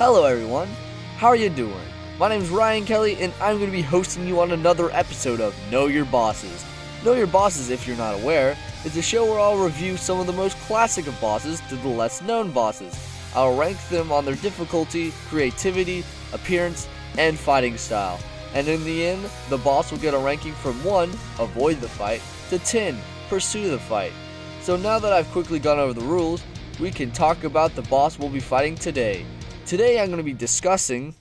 Hello everyone, how are you doing? My name is Ryan Kelly and I'm going to be hosting you on another episode of Know Your Bosses. Know Your Bosses, if you're not aware, is a show where I'll review some of the most classic of bosses to the less known bosses. I'll rank them on their difficulty, creativity, appearance, and fighting style. And in the end, the boss will get a ranking from 1, avoid the fight, to 10, pursue the fight. So now that I've quickly gone over the rules, we can talk about the boss we'll be fighting today. Today I'm going to be discussing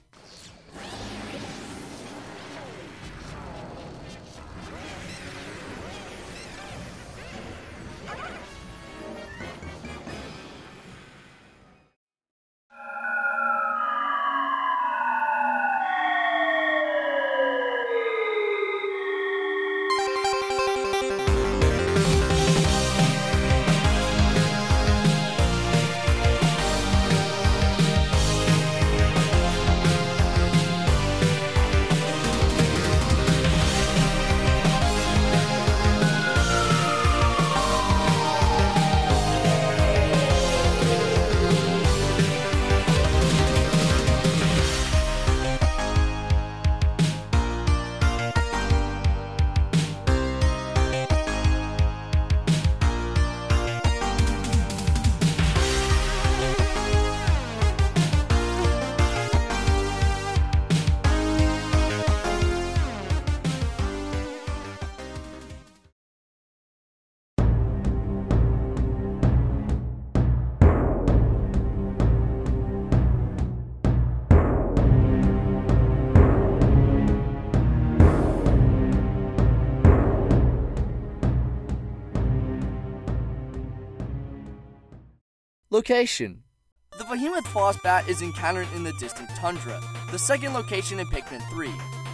location. The Vehemoth Phosbat is encountered in the distant tundra, the second location in Pikmin 3.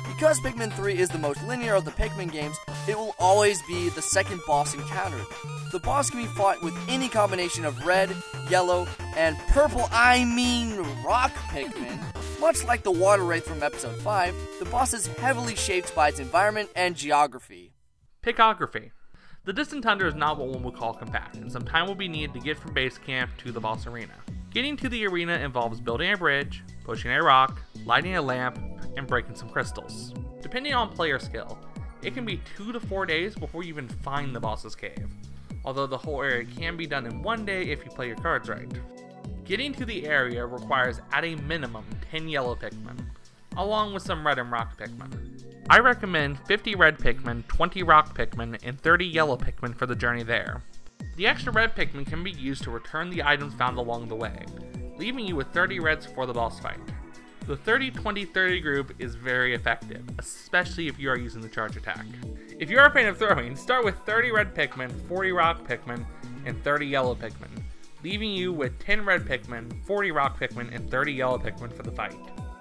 Because Pikmin 3 is the most linear of the Pikmin games, it will always be the second boss encountered. The boss can be fought with any combination of red, yellow, and purple, rock Pikmin. Much like the water wraith from episode 5, the boss is heavily shaped by its environment and geography. Pikography. The distant tundra is not what one would call compact, and some time will be needed to get from base camp to the boss arena. Getting to the arena involves building a bridge, pushing a rock, lighting a lamp, and breaking some crystals. Depending on player skill, it can be 2 to 4 days before you even find the boss's cave, although the whole area can be done in 1 day if you play your cards right. Getting to the area requires at a minimum 10 yellow Pikmin, along with some red and rock Pikmin. I recommend 50 red Pikmin, 20 rock Pikmin, and 30 yellow Pikmin for the journey there. The extra red Pikmin can be used to return the items found along the way, leaving you with 30 reds for the boss fight. The 30-20-30 group is very effective, especially if you are using the charge attack. If you are a fan of throwing, start with 30 red Pikmin, 40 rock Pikmin, and 30 yellow Pikmin, leaving you with 10 red Pikmin, 40 rock Pikmin, and 30 yellow Pikmin for the fight.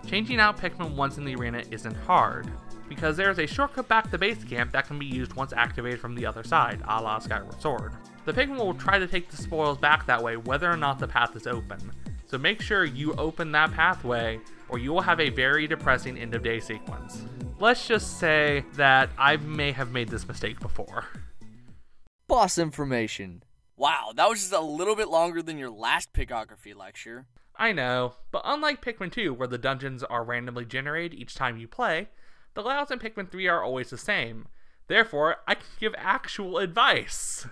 Changing out Pikmin once in the arena isn't hard, because there is a shortcut back to base camp that can be used once activated from the other side, a la Skyward Sword. The Pikmin will try to take the spoils back that way whether or not the path is open, so make sure you open that pathway or you will have a very depressing end of day sequence. Let's just say that I may have made this mistake before. Boss information. Wow, that was just a little bit longer than your last Pikography lecture. I know, but unlike Pikmin 2 where the dungeons are randomly generated each time you play, the layouts in Pikmin 3 are always the same. Therefore, I can give actual advice.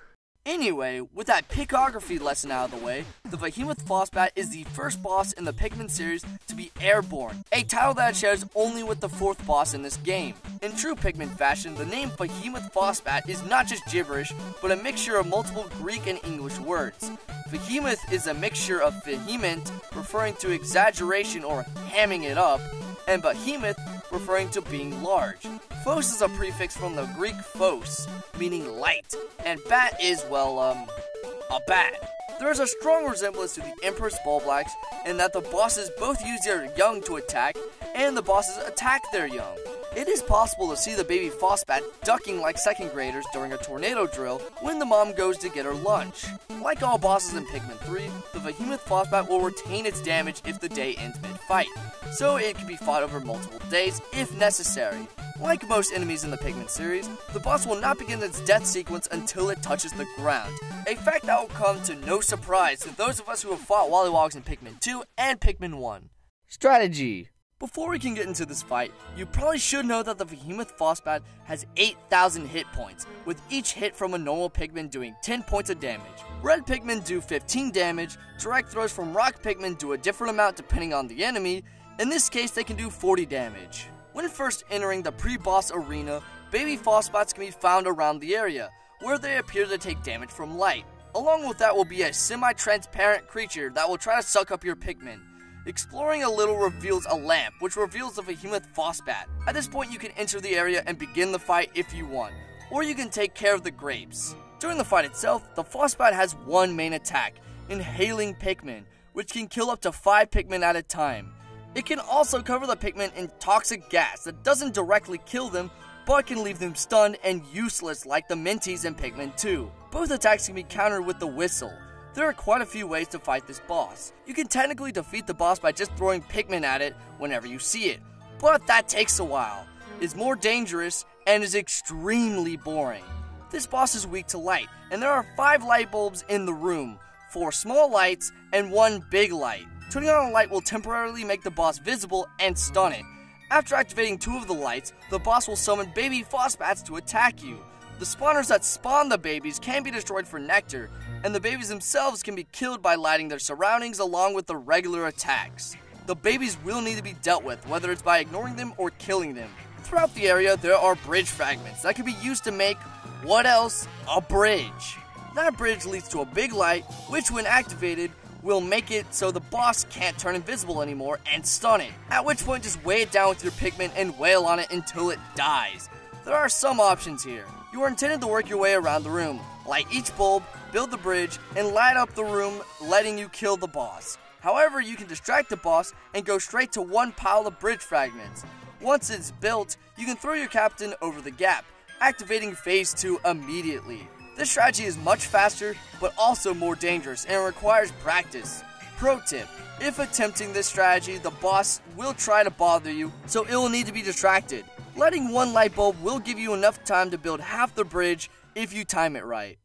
Anyway, with that Pikography lesson out of the way, the Vehemoth Phosbat is the first boss in the Pikmin series to be airborne, a title that shares only with the 4th boss in this game. In true Pikmin fashion, the name Vehemoth Phosbat is not just gibberish, but a mixture of multiple Greek and English words. Vehemoth is a mixture of vehement, referring to exaggeration or hamming it up, and behemoth, referring to being large. Phos is a prefix from the Greek phos, meaning light, and bat is, well, a bat. There is a strong resemblance to the Empress Bulblax in that the bosses both use their young to attack, and the bosses attack their young. It is possible to see the baby Phosbat ducking like 2nd graders during a tornado drill when the mom goes to get her lunch. Like all bosses in Pikmin 3, the Vehemoth Phosbat will retain its damage if the day ends mid-fight, so it can be fought over multiple days if necessary. Like most enemies in the Pikmin series, the boss will not begin its death sequence until it touches the ground, a fact that will come to no surprise to those of us who have fought Wollywogs in Pikmin 2 and Pikmin 1. Strategy. Before we can get into this fight, you probably should know that the Vehemoth Phosbat has 8,000 hit points, with each hit from a normal Pikmin doing 10 points of damage. Red Pikmin do 15 damage, direct throws from rock Pikmin do a different amount depending on the enemy. In this case, they can do 40 damage. When first entering the pre-boss arena, baby Phosbats can be found around the area, where they appear to take damage from light. Along with that will be a semi-transparent creature that will try to suck up your Pikmin. Exploring a little reveals a lamp, which reveals the Vehemoth Phosbat. At this point, you can enter the area and begin the fight if you want, or you can take care of the grapes. During the fight itself, the Phosbat has one main attack, Inhaling Pikmin, which can kill up to 5 Pikmin at a time. It can also cover the Pikmin in toxic gas that doesn't directly kill them, but can leave them stunned and useless like the Minties in Pikmin 2. Both attacks can be countered with the Whistle. There are quite a few ways to fight this boss. You can technically defeat the boss by just throwing Pikmin at it whenever you see it, but that takes a while, is more dangerous, and is extremely boring. This boss is weak to light, and there are 5 light bulbs in the room, 4 small lights, and 1 big light. Turning on a light will temporarily make the boss visible and stun it. After activating 2 of the lights, the boss will summon baby Phosbats to attack you. The spawners that spawn the babies can be destroyed for nectar, and the babies themselves can be killed by lighting their surroundings along with the regular attacks. The babies will need to be dealt with, whether it's by ignoring them or killing them. Throughout the area, there are bridge fragments that can be used to make, what else? A bridge. That bridge leads to a big light, which when activated, will make it so the boss can't turn invisible anymore and stun it. At which point, just weigh it down with your Pikmin and wail on it until it dies. There are some options here. You are intended to work your way around the room, light each bulb, build the bridge, and light up the room, letting you kill the boss. However, you can distract the boss and go straight to one pile of bridge fragments. Once it's built, you can throw your captain over the gap, activating phase 2 immediately. This strategy is much faster, but also more dangerous and requires practice. Pro tip, if attempting this strategy, the boss will try to bother you, so it will need to be distracted. Letting 1 light bulb will give you enough time to build half the bridge if you time it right.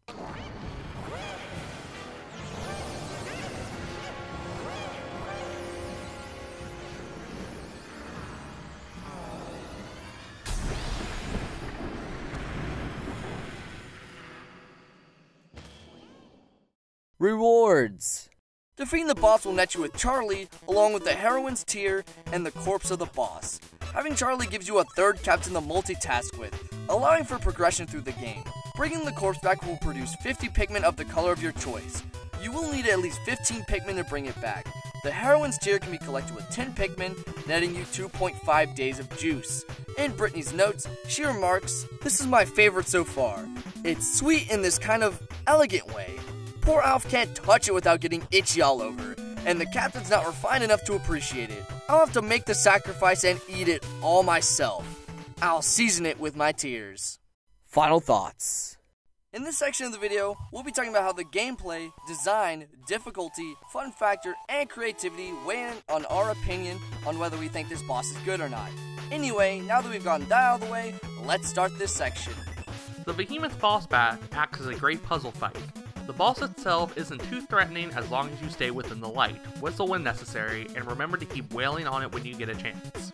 Rewards. Defeating the boss will net you with Charlie, along with the Heroine's Tear and the corpse of the boss. Having Charlie gives you a 3rd captain to multitask with, allowing for progression through the game. Bringing the corpse back will produce 50 Pikmin of the color of your choice. You will need at least 15 Pikmin to bring it back. The Heroine's Tear can be collected with 10 Pikmin, netting you 2.5 days of juice. In Brittany's notes, she remarks, "This is my favorite so far. It's sweet in this kind of elegant way. Poor Alf can't touch it without getting itchy all over, and the captain's not refined enough to appreciate it. I'll have to make the sacrifice and eat it all myself. I'll season it with my tears." Final thoughts. In this section of the video, we'll be talking about how the gameplay, design, difficulty, fun factor, and creativity weigh in on our opinion on whether we think this boss is good or not. Anyway, now that we've gotten that out of the way, let's start this section. The Vehemoth Phosbat acts as a great puzzle fight. The boss itself isn't too threatening as long as you stay within the light, whistle when necessary, and remember to keep wailing on it when you get a chance.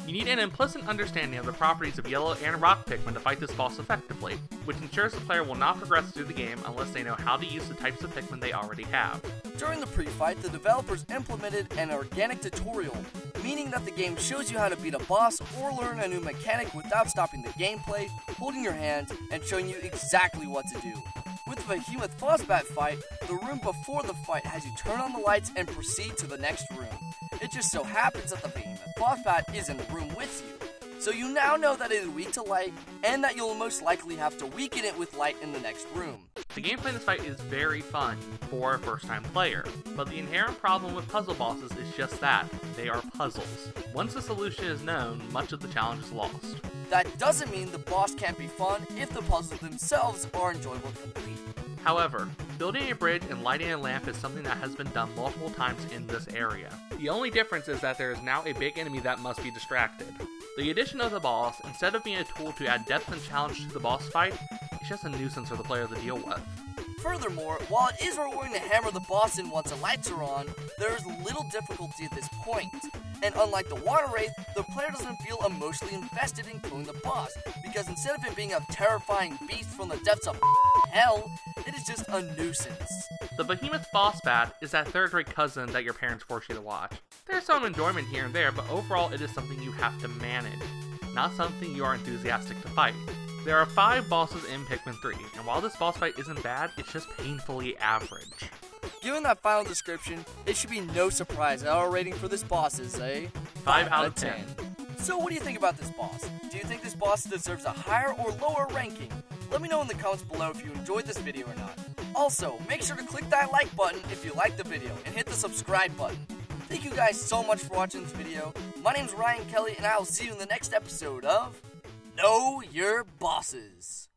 You need an implicit understanding of the properties of yellow and rock Pikmin to fight this boss effectively, which ensures the player will not progress through the game unless they know how to use the types of Pikmin they already have. During the pre-fight, the developers implemented an organic tutorial, meaning that the game shows you how to beat a boss or learn a new mechanic without stopping the gameplay, holding your hand, and showing you exactly what to do. With the Vehemoth Phosbat fight, the room before the fight has you turn on the lights and proceed to the next room. It just so happens that the Vehemoth Phosbat is in the room with you, so you now know that it is weak to light, and that you'll most likely have to weaken it with light in the next room. The gameplay in this fight is very fun for a first-time player, but the inherent problem with puzzle bosses is just that, they are puzzles. Once the solution is known, much of the challenge is lost. That doesn't mean the boss can't be fun if the puzzles themselves are enjoyable to complete. However, building a bridge and lighting a lamp is something that has been done multiple times in this area. The only difference is that there is now a big enemy that must be distracted. The addition of the boss, instead of being a tool to add depth and challenge to the boss fight, is just a nuisance for the player to deal with. Furthermore, while it is rewarding to hammer the boss in once the lights are on, there is little difficulty at this point. And unlike the water wraith, the player doesn't feel emotionally invested in killing the boss, because instead of it being a terrifying beast from the depths of hell, it is just a nuisance. The Vehemoth Phosbat is that third-rate cousin that your parents force you to watch. There's some enjoyment here and there, but overall it is something you have to manage, not something you are enthusiastic to fight. There are 5 bosses in Pikmin 3, and while this boss fight isn't bad, it's just painfully average. Given that final description, it should be no surprise that our rating for this boss is a 5 out of 10. So what do you think about this boss? Do you think this boss deserves a higher or lower ranking? Let me know in the comments below if you enjoyed this video or not. Also, make sure to click that like button if you liked the video, and hit the subscribe button. Thank you guys so much for watching this video. My name's Ryan Kelly, and I will see you in the next episode of Know Your Bosses.